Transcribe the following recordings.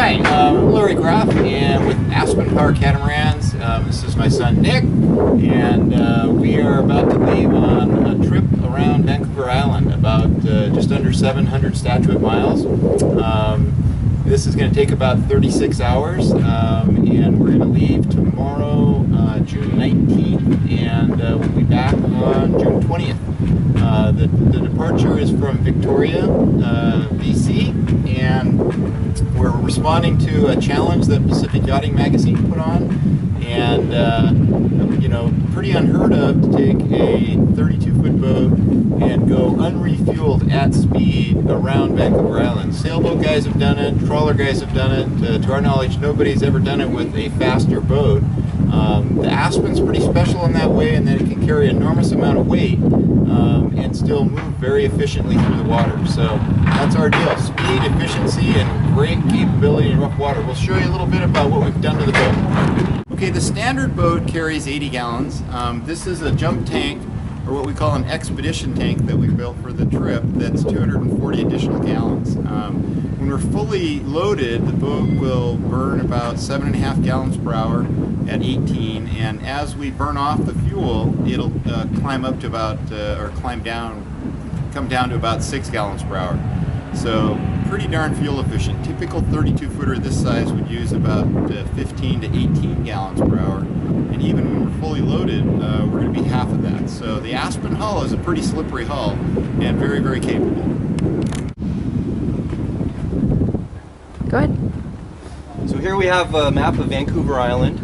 Hi, I'm Larry Graf, and with Aspen Power Catamarans. This is my son Nick, and we are about to leave on a trip around Vancouver Island, about just under 700 statute miles. This is going to take about 36 hours, and we're going to leave tomorrow, June 19th, and we'll be back on June 20th. The departure is from Victoria, BC, and we're responding to a challenge that Pacific Yachting Magazine put on, and you know, pretty unheard of to take a 32-foot boat and go unrefueled at speed around Vancouver Island. Sailboat guys have done it, trawler guys have done it. To our knowledge, nobody's ever done it with a faster boat. The Aspen's pretty special in that way, in that it can carry an enormous amount of weight and still move very efficiently through the water. So that's our deal: speed, efficiency, and great capability in rough water. We'll show you a little bit about what we've done to the boat. Okay, the standard boat carries 80 gallons. This is a jump tank, or what we call an expedition tank, that we built for the trip. That's 240 additional gallons. When we're fully loaded, the boat will burn about 7.5 gallons per hour at 18, and as we burn off the fuel, it'll climb up to about, come down to about 6 gallons per hour. So pretty darn fuel efficient. Typical 32-footer this size would use about 15 to 18 gallons per hour, and even when we're fully loaded, we're going to be half of that. So the Aspen hull is a pretty slippery hull and very, very capable. Go ahead. So here we have a map of Vancouver Island.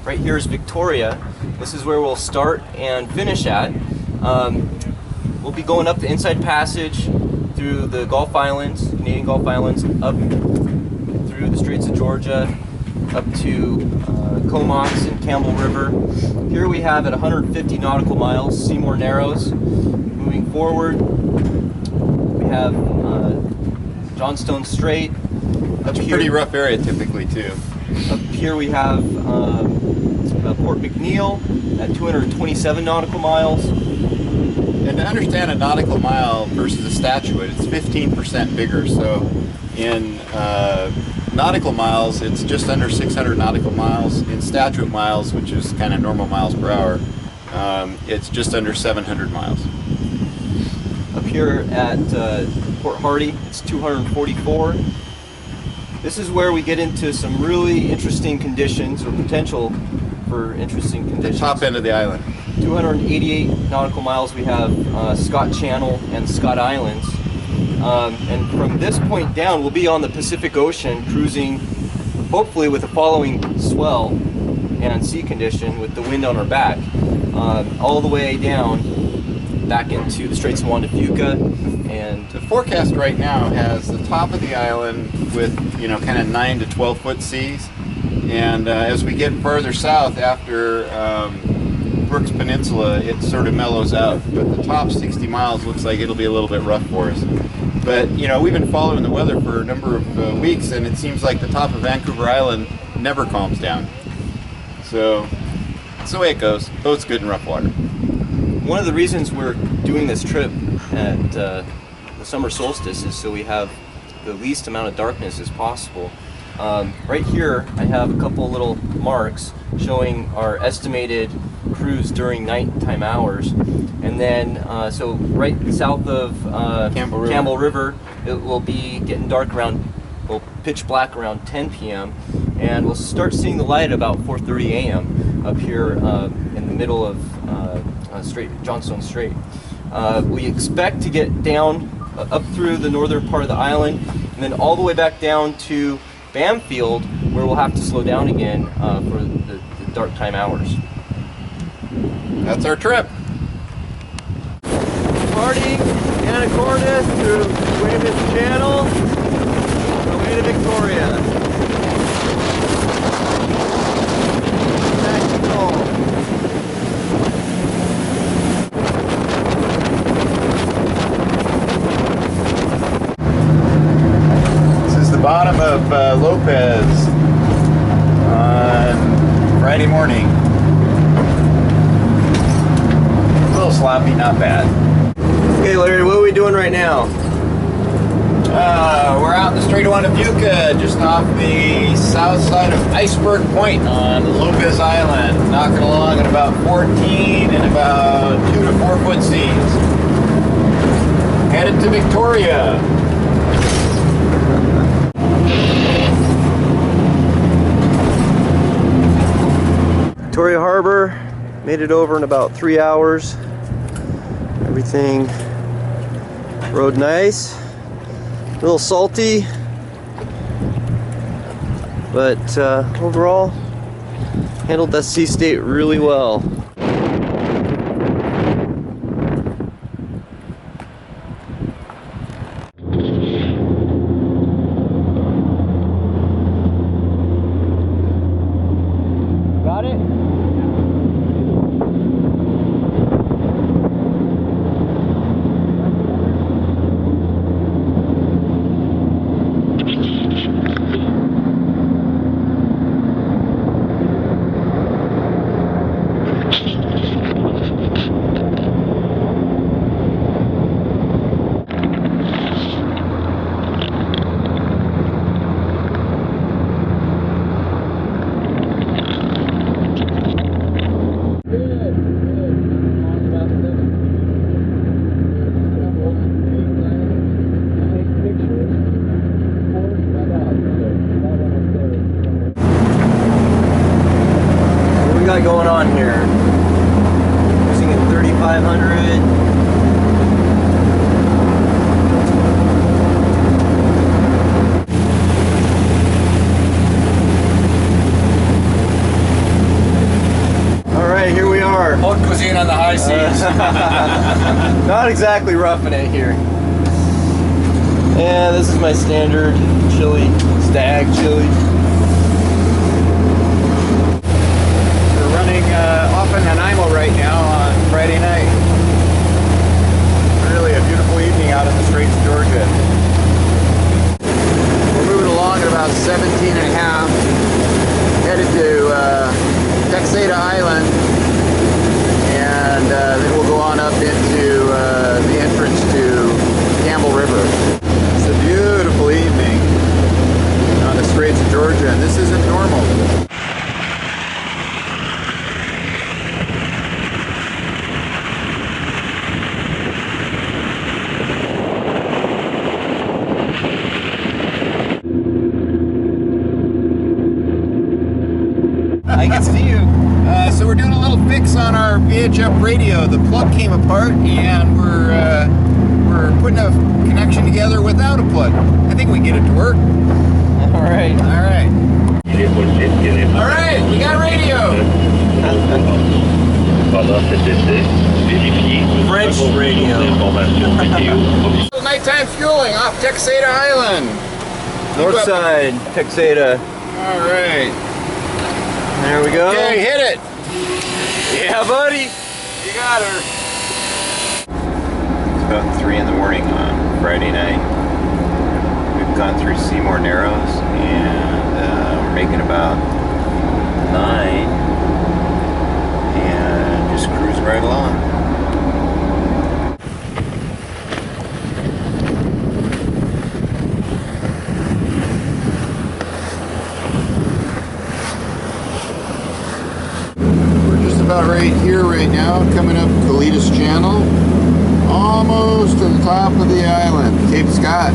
Right here is Victoria. This is where we'll start and finish at. We'll be going up the Inside Passage through the Gulf Islands, Canadian Gulf Islands, up through the Straits of Georgia, up to Comox and Campbell River. Here we have at 150 nautical miles, Seymour Narrows. Moving forward, we have Johnstone Strait. That's a pretty rough area typically too. Up here we have Port McNeill at 227 nautical miles. And to understand a nautical mile versus a statute, it's 15% bigger. So in nautical miles, it's just under 600 nautical miles. In statute miles, which is kind of normal miles per hour, it's just under 700 miles. Up here at Port Hardy, it's 244. This is where we get into some really interesting conditions, or potential for interesting conditions. The top end of the island. 288 nautical miles we have Scott Channel and Scott Islands. And from this point down, we'll be on the Pacific Ocean, cruising hopefully with a following swell and sea condition with the wind on our back, all the way down back into the Straits of Juan de Fuca. And the forecast right now has the top of the island with, you know, kind of 9 to 12 foot seas, and as we get further south after Brooks Peninsula, it sort of mellows out, but the top 60 miles looks like it'll be a little bit rough for us. But you know, we've been following the weather for a number of weeks, and it seems like the top of Vancouver Island never calms down. So that's the way it goes. Boat's good in rough water. One of the reasons we're doing this trip at the summer solstice is so we have the least amount of darkness as possible. Right here I have a couple little marks showing our estimated cruise during nighttime hours, and then so right south of Campbell River, it will be getting dark around, well, pitch black around 10 p.m. and we'll start seeing the light about 4:30 a.m. up here in the middle of Johnstone Strait. We expect to get down up through the northern part of the island, and then all the way back down to Bamfield, where we'll have to slow down again for the dark time hours. That's our trip. Party, Anacortes through Weymouth Channel, away to Victoria. Bottom of Lopez on Friday morning. A little sloppy, not bad. Okay, Larry, what are we doing right now? We're out in the Strait of Vancouver, just off the south side of Iceberg Point on Lopez Island, knocking along at about 14 and about 2 to 4 foot seas. Headed to Victoria. Victoria Harbor, made it over in about 3 hours. Everything rode nice, a little salty, but overall handled that sea state really well. Got it? Going on here, using a 3500. All right, here we are. Haute cuisine on the high seas. Not exactly roughing it here. And this is my standard chili, stag chili. Off in Nanaimo right now on Friday night. Really a beautiful evening out in the Straits of Georgia. We're moving along at about 17 and a half, headed to Texada Island, and then we'll go on up into the entrance to Campbell River. It's a beautiful evening on the Straits of Georgia, and this isn't normal. I can see you. So we're doing a little fix on our VHF radio. The plug came apart, and we're putting a connection together without a plug. I think we can get it to work. All right. All right. All right, we got radio. French radio. Nighttime fueling off Texada Island. North side, Texada. All right. There we go. Okay, hit it. Yeah, buddy. You got her. It's about 3 in the morning on Friday night. We've gone through Seymour Narrows, and we're making about 9, and just cruising right along. About right here right now, coming up Calitas Channel, almost to the top of the island, Cape Scott.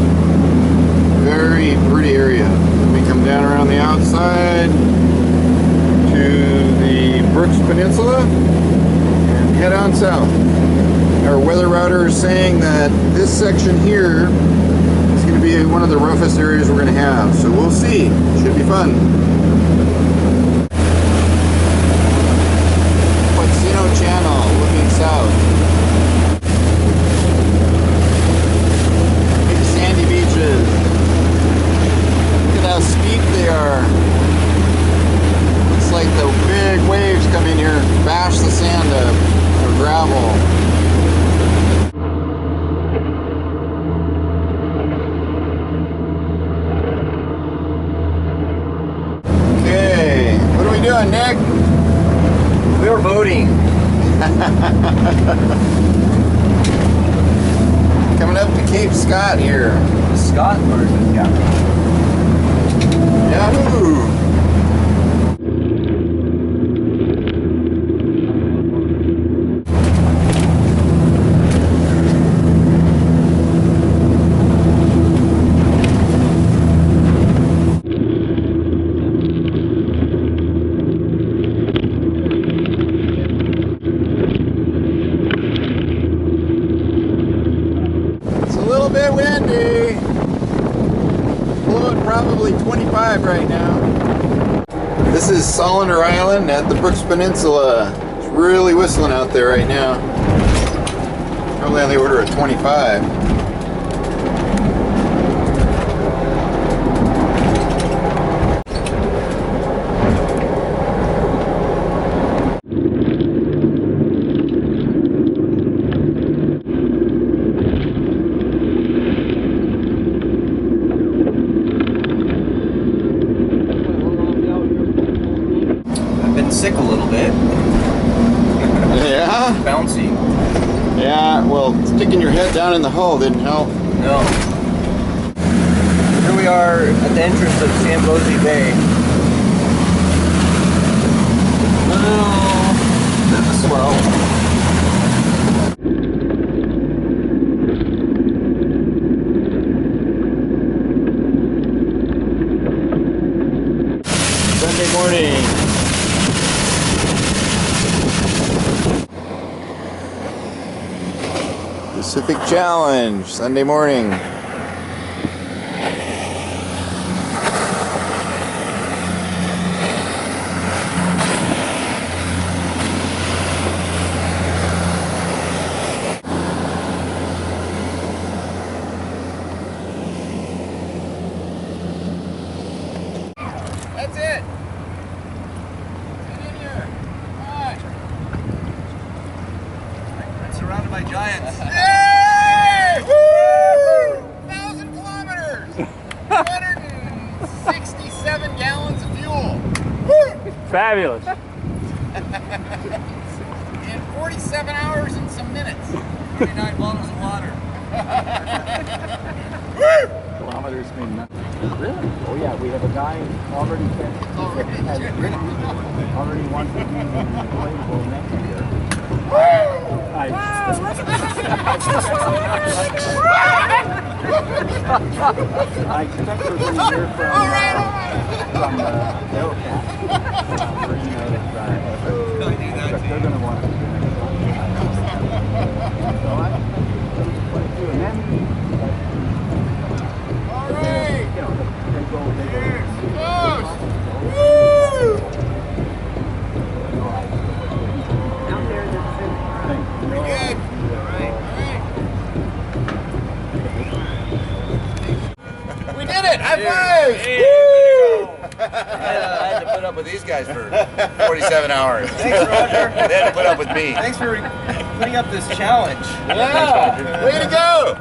Very pretty area. We come down around the outside to the Brooks Peninsula and head on south. Our weather router is saying that this section here is going to be one of the roughest areas we're going to have, so we'll see. Should be fun. Channel looking south. Big sandy beaches. Look at how steep they are. Looks like the big waves come in here and bash the sand up, or gravel. Okay, what are we doing, Nick? We were boating. Coming up to Cape Scott here. Scott learned as captain. Yahoo! It's a little bit windy. Blowing probably 25 right now. This is Motoryacht Island at the Brooks Peninsula. It's really whistling out there right now. Probably on the order of 25. Sick a little bit. Yeah? Bouncy. Yeah, well, sticking your head down in the hull didn't help. No. Here we are at the entrance of Sambosy Bay. Bit of a swell. Sunday morning. Pacific Challenge, Sunday morning. That's it. Get in here. Come on. I'm surrounded by giants. Yay! Woo! 1,000 kilometers! 267 gallons of fuel. Woo! Fabulous. In 47 hours and some minutes. 39 bottles of water. Woo! Kilometers mean nothing. Really? Oh yeah, we have a guy already already wants to be inflatable next year. I expect we're going to hear from powercats. They're going to want to do the next one. So I and then All right. you know, they go. Close. Woo! Pretty good. All right. We did it! High five! Woo! I had to put up with these guys for 47 hours. Thanks, Roger. They had to put up with me. Thanks for putting up this challenge. Yeah! Way to go!